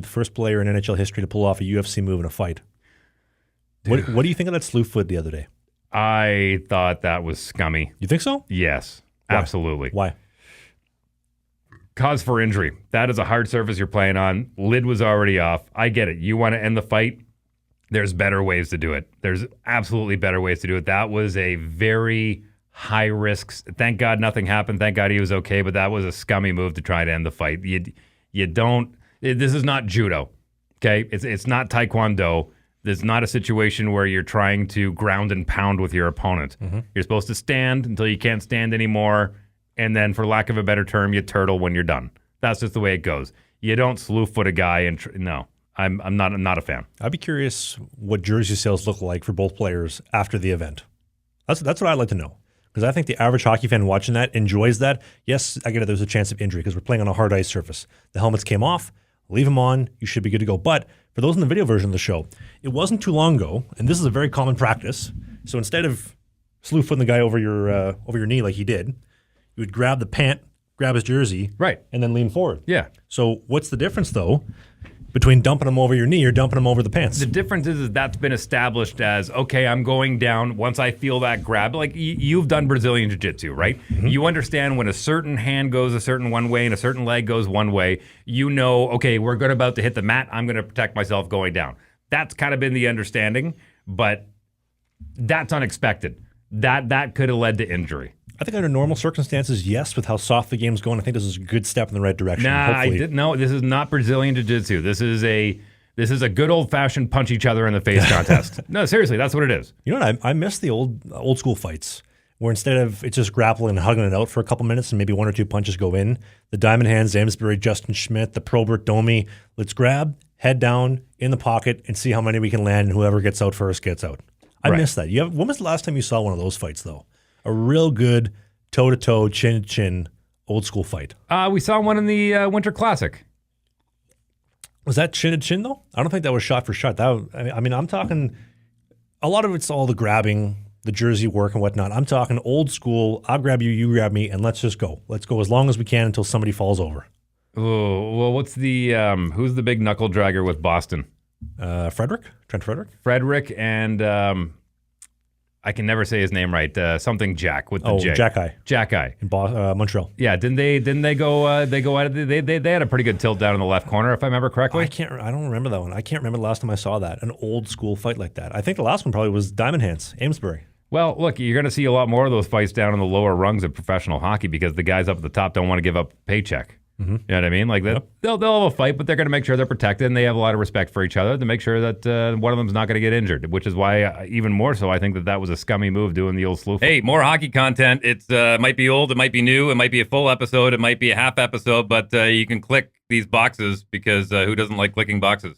the first player in NHL history to pull off a UFC move in a fight. What do you think of that slew foot the other day? I thought that was scummy. You think so? Yes, Why? absolutely. Why? Cause for injury. That is a hard surface you're playing on. Lid was already off. I get it. You want to end the fight? There's better ways to do it. There's absolutely better ways to do it. That was a very high risk. Thank God nothing happened. Thank God he was okay. But that was a scummy move to try to end the fight. You don't. This is not judo. Okay, it's not taekwondo. This is not a situation where you're trying to ground and pound with your opponent. Mm-hmm. You're supposed to stand until you can't stand anymore, and then, for lack of a better term, you turtle when you're done. That's just the way it goes. You don't slew foot a guy and no. I'm not a fan. I'd be curious what jersey sales look like for both players after the event. That's what I'd like to know, because I think the average hockey fan watching that enjoys that. Yes, I get it. There's a chance of injury because we're playing on a hard ice surface. The helmets came off. Leave them on. You should be good to go. But for those in the video version of the show, it wasn't too long ago, and this is a very common practice. So instead of slew footing the guy over your knee like he did, you would grab the pant, grab his jersey, right, and then lean forward. Yeah. So what's the difference though between dumping him over your knee or dumping him over the pants? The difference is that's been established as, okay, I'm going down once I feel that grab. Like you've done Brazilian Jiu-Jitsu, right? Mm-hmm. You understand when a certain hand goes a certain one way and a certain leg goes one way, you know, okay, we're about to hit the mat. I'm going to protect myself going down. That's kind of been the understanding, but that's unexpected. That could have led to injury. I think under normal circumstances, yes, with how soft the game's going, I think this is a good step in the right direction. Nah, I didn't know. This is not Brazilian Jiu-Jitsu. This is a good old-fashioned punch each other in the face contest. No, seriously, that's what it is. You know what? I miss the old school fights where instead of it's just grappling and hugging it out for a couple minutes and maybe one or two punches go in, the Diamond Hands, Amesbury, Justin Schmidt, the Probert, Domi, let's grab, head down, in the pocket, and see how many we can land, and whoever gets out first gets out. I miss that. When was the last time you saw one of those fights, though? A real good toe-to-toe, chin-to-chin, old-school fight. We saw one in the Winter Classic. Was that chin-to-chin, though? I don't think that was shot for shot. I'm talking, a lot of it's all the grabbing, the jersey work and whatnot. I'm talking old school, I'll grab you, you grab me, and let's just go. Let's go as long as we can until somebody falls over. Oh, well, what's the, who's the big knuckle dragger with Boston? Trent Frederick? Frederick and... I can never say his name right. Something Jack with the J. Jack-Eye in Montreal. Yeah, didn't they go? They go at it. They had a pretty good tilt down in the left corner, if I remember correctly. I don't remember that one. I can't remember the last time I saw that. An old school fight like that. I think the last one probably was Diamond Hands, Amesbury. Well, look, you're going to see a lot more of those fights down in the lower rungs of professional hockey because the guys up at the top don't want to give up a paycheck. Mm-hmm. You know what I mean? Like they'll have a fight, but they're going to make sure they're protected and they have a lot of respect for each other to make sure that one of them's not going to get injured, which is why even more so I think that was a scummy move doing the old slew. Hey, more hockey content. It might be old, it might be new, it might be a full episode, it might be a half episode, but you can click these boxes because who doesn't like clicking boxes?